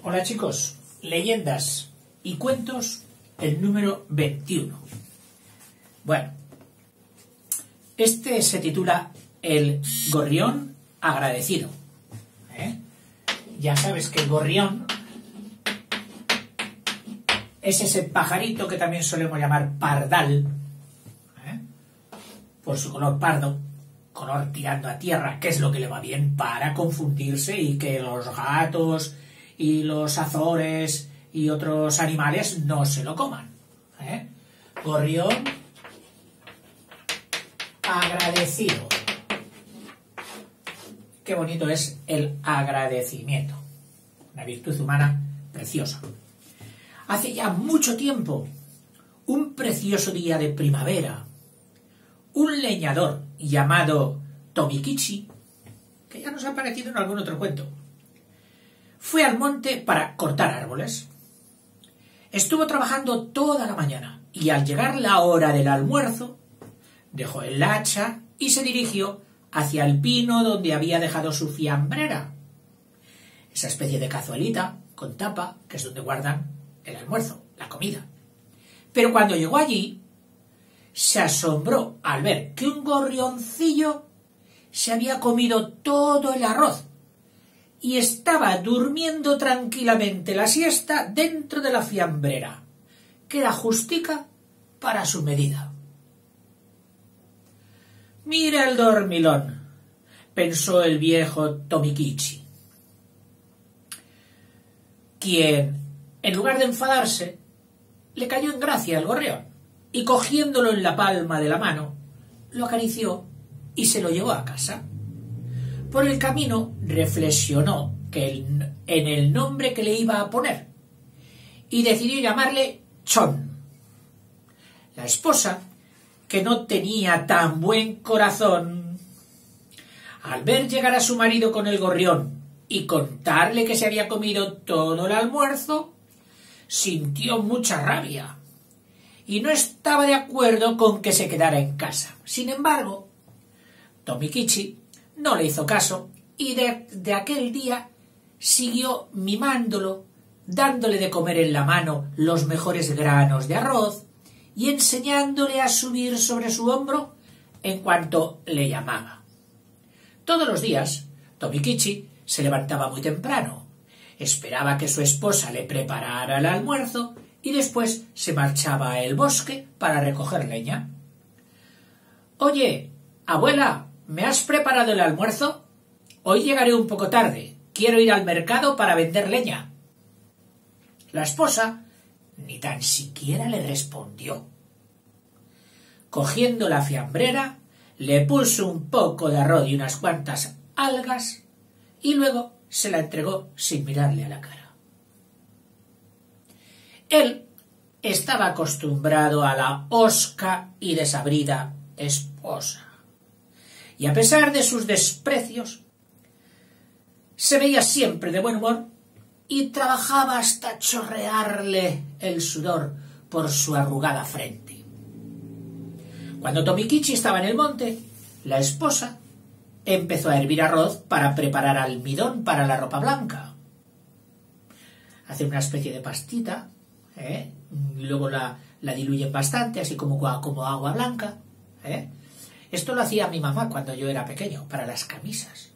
Hola chicos, leyendas y cuentos, el número 21. Bueno, este se titula El gorrión agradecido. Ya sabes que el gorrión es ese pajarito que también solemos llamar pardal, por su color pardo, color tirando a tierra, que es lo que le va bien para confundirse y que los gatos y los azores y otros animales no se lo coman. Gorrión agradecido. Qué bonito es el agradecimiento. Una virtud humana preciosa. Hace ya mucho tiempo, un precioso día de primavera, un leñador llamado Tomikichi, que ya nos ha aparecido en algún otro cuento, fue al monte para cortar árboles. Estuvo trabajando toda la mañana y al llegar la hora del almuerzo, dejó el hacha y se dirigió hacia el pino donde había dejado su fiambrera, esa especie de cazuelita con tapa que es donde guardan el almuerzo, la comida. Pero cuando llegó allí, se asombró al ver que un gorrioncillo se había comido todo el arroz y estaba durmiendo tranquilamente la siesta dentro de la fiambrera, que era justica para su medida. «Mira el dormilón», pensó el viejo Tomikichi, quien, en lugar de enfadarse, le cayó en gracia el gorrión y cogiéndolo en la palma de la mano, lo acarició y se lo llevó a casa. Por el camino reflexionó en el nombre que le iba a poner y decidió llamarle Chon. La esposa, que no tenía tan buen corazón, al ver llegar a su marido con el gorrión y contarle que se había comido todo el almuerzo, sintió mucha rabia y no estaba de acuerdo con que se quedara en casa. Sin embargo, Tomikichi no le hizo caso y de aquel día siguió mimándolo, dándole de comer en la mano los mejores granos de arroz y enseñándole a subir sobre su hombro en cuanto le llamaba. Todos los días, Tomikichi se levantaba muy temprano, esperaba que su esposa le preparara el almuerzo y después se marchaba al bosque para recoger leña. «Oye, abuela, ¿me has preparado el almuerzo? Hoy llegaré un poco tarde. Quiero ir al mercado para vender leña». La esposa ni tan siquiera le respondió. Cogiendo la fiambrera, le puso un poco de arroz y unas cuantas algas y luego se la entregó sin mirarle a la cara. Él estaba acostumbrado a la hosca y desabrida esposa, y a pesar de sus desprecios, se veía siempre de buen humor y trabajaba hasta chorrearle el sudor por su arrugada frente. Cuando Tomikichi estaba en el monte, la esposa empezó a hervir arroz para preparar almidón para la ropa blanca. Hace una especie de pastita, luego la diluyen bastante, así como agua blanca. Esto lo hacía mi mamá cuando yo era pequeño, para las camisas.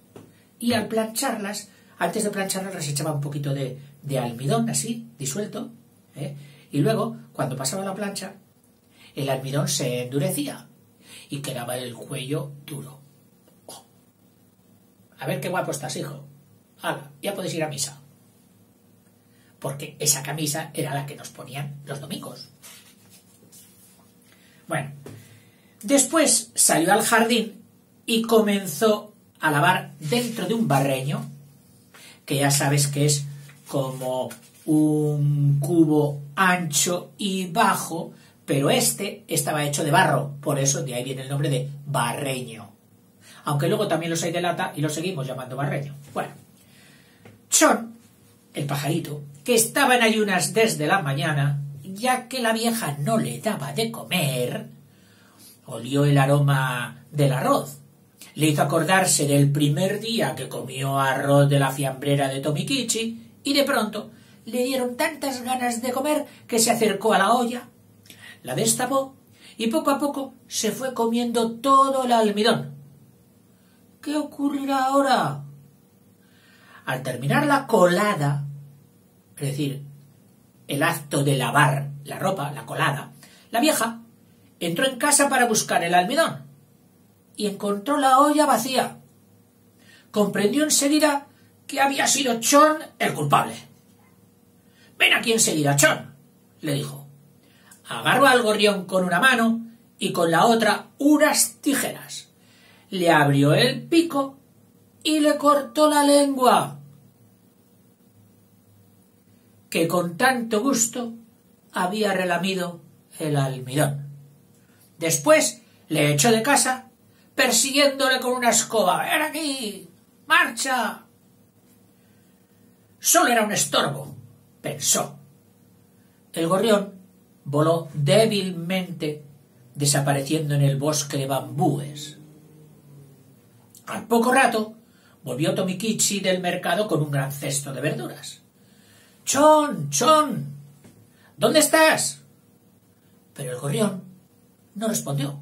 Y al plancharlas, antes de plancharlas, les echaba un poquito de almidón, así, disuelto, y luego, cuando pasaba la plancha, el almidón se endurecía y quedaba el cuello duro. ¡Oh! A ver qué guapo estás, hijo. ¡Hala! Ya puedes ir a misa. Porque esa camisa era la que nos ponían los domingos. Bueno, después salió al jardín y comenzó a lavar dentro de un barreño, que ya sabes que es como un cubo ancho y bajo, pero este estaba hecho de barro, por eso de ahí viene el nombre de barreño. Aunque luego también los hay de lata y los seguimos llamando barreño. Bueno, Chon, el pajarito, que estaba en ayunas desde la mañana, ya que la vieja no le daba de comer, olió el aroma del arroz. Le hizo acordarse del primer día que comió arroz de la fiambrera de Tomikichi y de pronto le dieron tantas ganas de comer que se acercó a la olla, la destapó y poco a poco se fue comiendo todo el almidón. ¿Qué ocurrirá ahora? Al terminar la colada, es decir, el acto de lavar la ropa, la colada, la vieja entró en casa para buscar el almidón y encontró la olla vacía. Comprendió enseguida que había sido Chon el culpable. «Ven aquí enseguida, Chon», le dijo. Agarró al gorrión con una mano y con la otra unas tijeras. Le abrió el pico y le cortó la lengua, que con tanto gusto había relamido el almidón. Después le echó de casa, persiguiéndole con una escoba. «¡Ven aquí! ¡Marcha!». Solo era un estorbo, pensó. El gorrión voló débilmente, desapareciendo en el bosque de bambúes. Al poco rato volvió Tomikichi del mercado con un gran cesto de verduras. «Chon, Chon, ¿dónde estás?». Pero el gorrión no respondió.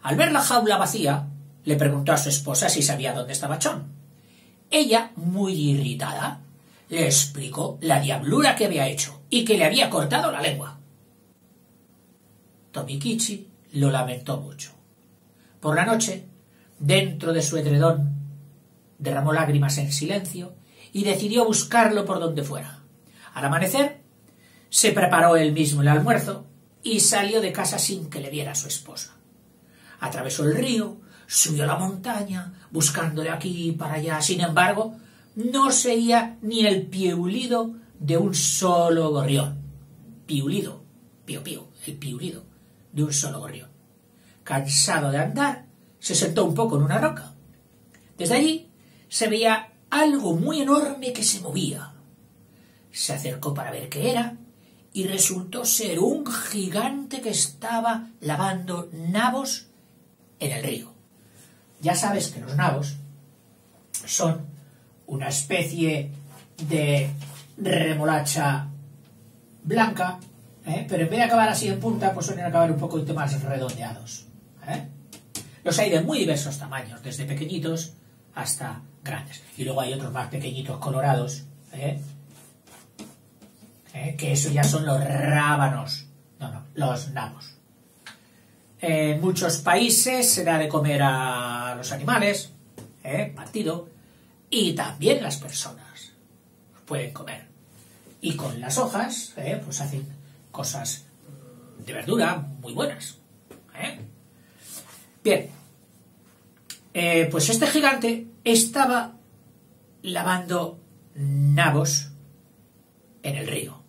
Al ver la jaula vacía, le preguntó a su esposa si sabía dónde estaba Chon. Ella, muy irritada, le explicó la diablura que había hecho y que le había cortado la lengua. Tomikichi lo lamentó mucho. Por la noche, dentro de su edredón, derramó lágrimas en silencio y decidió buscarlo por donde fuera. Al amanecer, se preparó él mismo el almuerzo y salió de casa sin que le viera a su esposa. Atravesó el río, subió la montaña, buscando de aquí para allá. Sin embargo, no se oía ni el piulido de un solo gorrión. Piulido, pío pío, el piulido de un solo gorrión. Cansado de andar, se sentó un poco en una roca. Desde allí se veía algo muy enorme que se movía. Se acercó para ver qué era y resultó ser un gigante que estaba lavando nabos en el río. Ya sabes que los nabos son una especie de remolacha blanca, pero en vez de acabar así en punta, pues suelen acabar un poco más redondeados. Los hay de muy diversos tamaños, desde pequeñitos hasta grandes. Y luego hay otros más pequeñitos colorados, que eso ya son los rábanos, los nabos. En muchos países se da de comer a los animales, partido, y también las personas pueden comer. Y con las hojas, pues hacen cosas de verdura muy buenas. Bien, pues este gigante estaba lavando nabos en el río.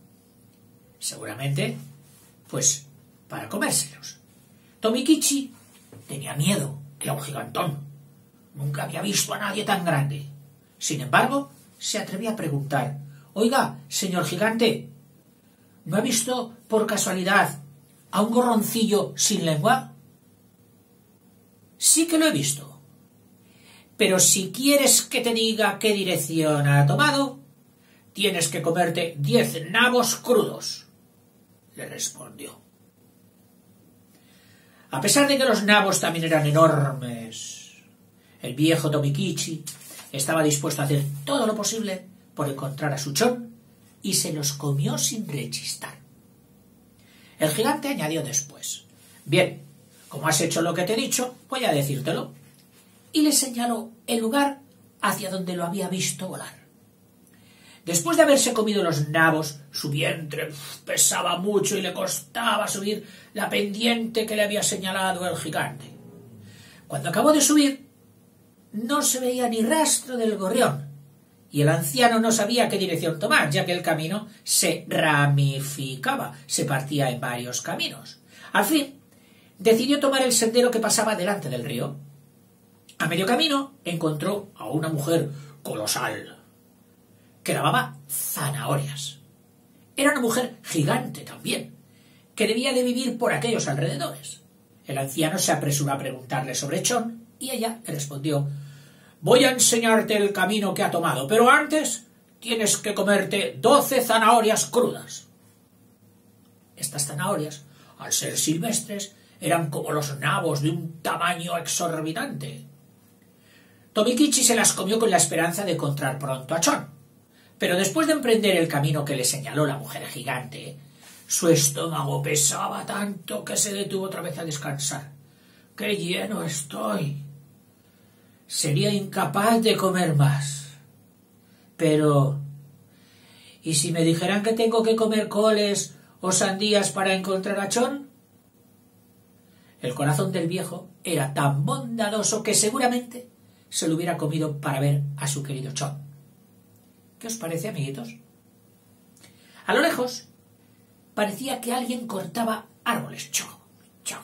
Seguramente, pues, para comérselos. Tomikichi tenía miedo, era un gigantón. Nunca había visto a nadie tan grande. Sin embargo, se atrevió a preguntar: «Oiga, señor gigante, ¿no ha visto por casualidad a un gorroncillo sin lengua?». «Sí que lo he visto. Pero si quieres que te diga qué dirección ha tomado, tienes que comerte 10 nabos crudos», le respondió. A pesar de que los nabos también eran enormes, el viejo Tomikichi estaba dispuesto a hacer todo lo posible por encontrar a su Chon y se los comió sin rechistar. El gigante añadió después: «Bien, como has hecho lo que te he dicho, voy a decírtelo». Y le señaló el lugar hacia donde lo había visto volar. Después de haberse comido los nabos, su vientre pesaba mucho y le costaba subir la pendiente que le había señalado el gigante. Cuando acabó de subir, no se veía ni rastro del gorrión, y el anciano no sabía qué dirección tomar, ya que el camino se ramificaba, se partía en varios caminos. Al fin, decidió tomar el sendero que pasaba delante del río. A medio camino encontró a una mujer colosal que lavaba zanahorias. Era una mujer gigante también, que debía de vivir por aquellos alrededores. El anciano se apresuró a preguntarle sobre Chon y ella le respondió: «Voy a enseñarte el camino que ha tomado, pero antes tienes que comerte 12 zanahorias crudas. Estas zanahorias, al ser silvestres, eran como los nabos de un tamaño exorbitante. Tomikichi se las comió con la esperanza de encontrar pronto a Chon, pero después de emprender el camino que le señaló la mujer gigante, su estómago pesaba tanto que se detuvo otra vez a descansar. ¡Qué lleno estoy! Sería incapaz de comer más. Pero, ¿y si me dijeran que tengo que comer coles o sandías para encontrar a Chon? El corazón del viejo era tan bondadoso que seguramente se lo hubiera comido para ver a su querido Chon. ¿Qué os parece, amiguitos? A lo lejos parecía que alguien cortaba árboles. Chon, chon.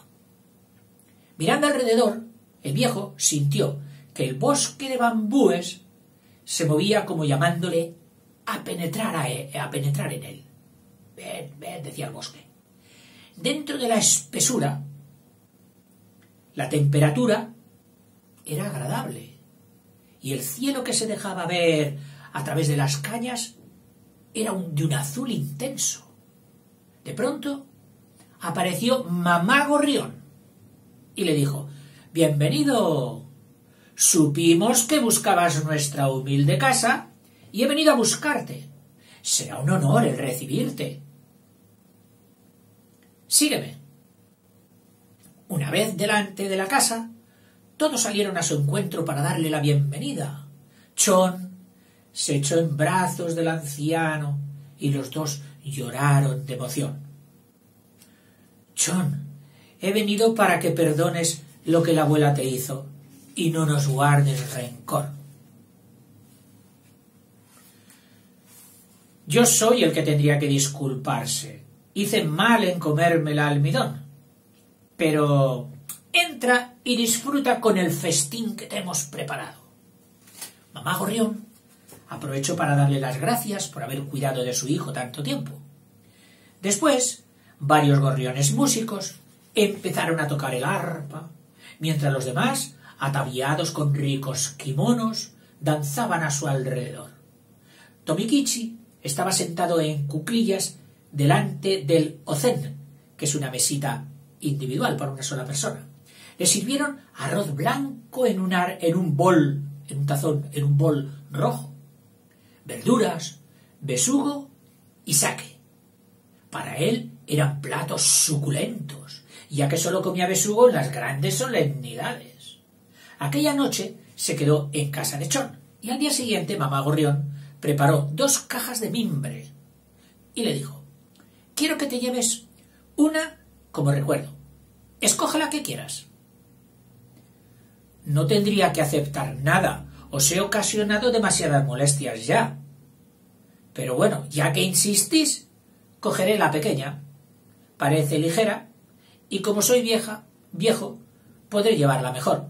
Mirando alrededor, el viejo sintió que el bosque de bambúes se movía como llamándole a penetrar en él. Ven, ven, decía el bosque. Dentro de la espesura, la temperatura era agradable y el cielo que se dejaba ver a través de las cañas era de un azul intenso. De pronto apareció Mamá Gorrión y le dijo: «Bienvenido. Supimos que buscabas nuestra humilde casa y he venido a buscarte. Será un honor el recibirte. Sígueme». Una vez delante de la casa, todos salieron a su encuentro para darle la bienvenida. Chon se echó en brazos del anciano y los dos lloraron de emoción. «Chon, he venido para que perdones lo que la abuela te hizo y no nos guardes rencor. Yo soy el que tendría que disculparse. Hice mal en comerme el almidón. Pero entra y disfruta con el festín que te hemos preparado». Mamá Gorrión aprovechó para darle las gracias por haber cuidado de su hijo tanto tiempo. Después, varios gorriones músicos empezaron a tocar el arpa, mientras los demás, ataviados con ricos kimonos, danzaban a su alrededor. Tomikichi estaba sentado en cuclillas delante del ozen, que es una mesita individual para una sola persona. Le sirvieron arroz blanco en un bol rojo, verduras, besugo y sake. Para él eran platos suculentos, ya que solo comía besugo en las grandes solemnidades. Aquella noche se quedó en casa de Chon y al día siguiente Mamá Gorrión preparó 2 cajas de mimbre y le dijo: «Quiero que te lleves una como recuerdo. Escoge la que quieras». «No tendría que aceptar nada. Os he ocasionado demasiadas molestias ya. Pero bueno, ya que insistís, cogeré la pequeña. Parece ligera y como soy viejo, podré llevarla mejor».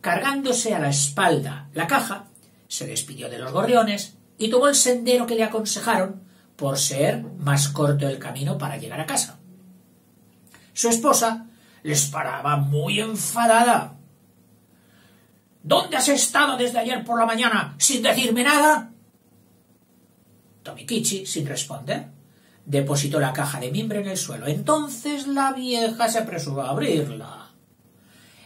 Cargándose a la espalda la caja, se despidió de los gorriones y tomó el sendero que le aconsejaron por ser más corto el camino para llegar a casa. Su esposa les paraba muy enfadada. «¿Dónde has estado desde ayer por la mañana sin decirme nada?». Tomikichi, sin responder, depositó la caja de mimbre en el suelo. Entonces la vieja se apresuró a abrirla.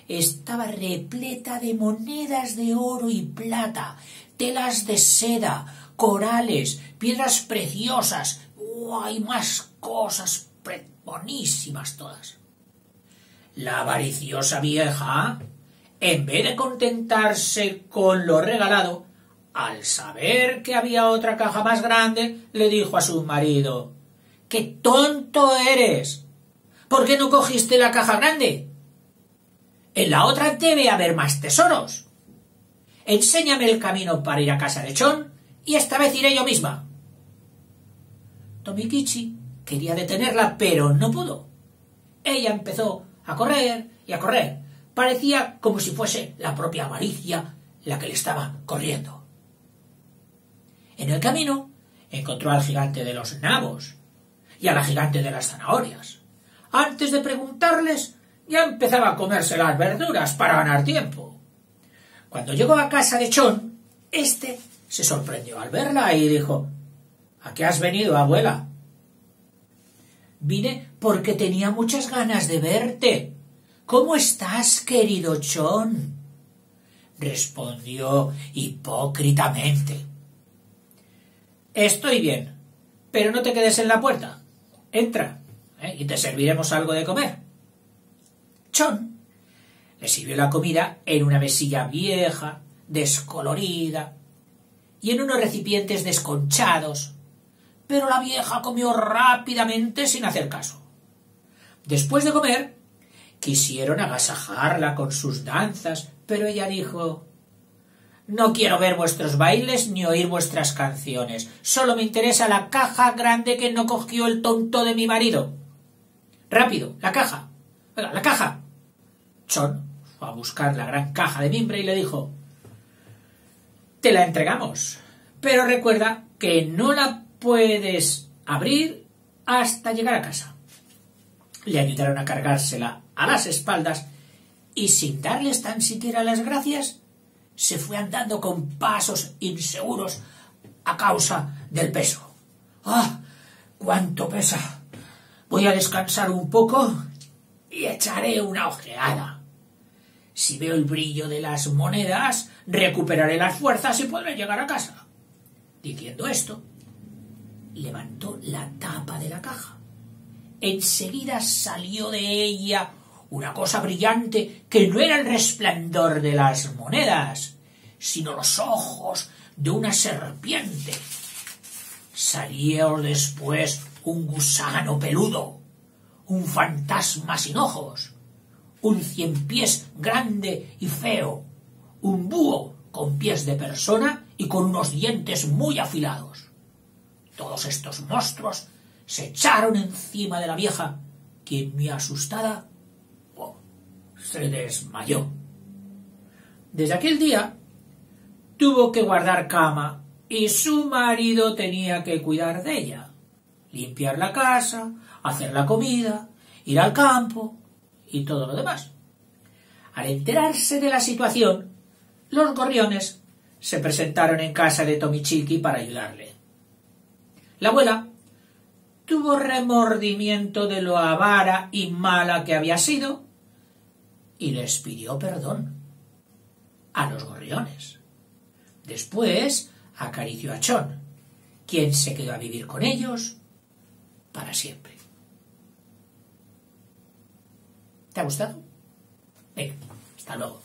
Estaba repleta de monedas de oro y plata, telas de seda, corales, piedras preciosas. ¡Hay más cosas bonísimas todas! La avariciosa vieja, en vez de contentarse con lo regalado, al saber que había otra caja más grande, le dijo a su marido: «¡Qué tonto eres! ¿Por qué no cogiste la caja grande? En la otra debe haber más tesoros. Enséñame el camino para ir a casa de Chon y esta vez iré yo misma». Tomikichi quería detenerla, pero no pudo. Ella empezó a correr y a correr. Parecía como si fuese la propia avaricia la que le estaba corriendo. En el camino encontró al gigante de los nabos y a la gigante de las zanahorias. Antes de preguntarles, ya empezaba a comerse las verduras para ganar tiempo. Cuando llegó a casa de Chon, éste se sorprendió al verla y dijo: ¿A qué has venido, abuela? Vine porque tenía muchas ganas de verte. ¿Cómo estás, querido Chon? Respondió hipócritamente. Estoy bien, pero no te quedes en la puerta. Entra, y te serviremos algo de comer. Chon le sirvió la comida en una mesilla vieja, descolorida, y en unos recipientes desconchados, pero la vieja comió rápidamente sin hacer caso. Después de comer, quisieron agasajarla con sus danzas, pero ella dijo: no quiero ver vuestros bailes ni oír vuestras canciones. Solo me interesa la caja grande que no cogió el tonto de mi marido. ¡Rápido, la caja! ¡Venga, la caja! Chon fue a buscar la gran caja de mimbre y le dijo: te la entregamos, pero recuerda que no la puedes abrir hasta llegar a casa. Le ayudaron a cargársela a las espaldas y, sin darles tan siquiera las gracias, se fue andando con pasos inseguros a causa del peso. ¡Ah! ¡Cuánto pesa! Voy a descansar un poco y echaré una ojeada. Si veo el brillo de las monedas, recuperaré las fuerzas y podré llegar a casa. Diciendo esto, levantó la tapa de la caja. Enseguida salió de ella una cosa brillante que no era el resplandor de las monedas, sino los ojos de una serpiente. Salió después un gusano peludo, un fantasma sin ojos, un ciempiés grande y feo, un búho con pies de persona y con unos dientes muy afilados. Todos estos monstruos se echaron encima de la vieja, quien, muy asustada, se desmayó. Desde aquel día tuvo que guardar cama y su marido tenía que cuidar de ella, limpiar la casa, hacer la comida, ir al campo y todo lo demás. Al enterarse de la situación, los gorriones se presentaron en casa de Tomichiki para ayudarle. La abuela tuvo remordimiento de lo avara y mala que había sido y les pidió perdón a los gorriones. Después acarició a Chon, quien se quedó a vivir con ellos para siempre. ¿Te ha gustado? Venga, hasta luego.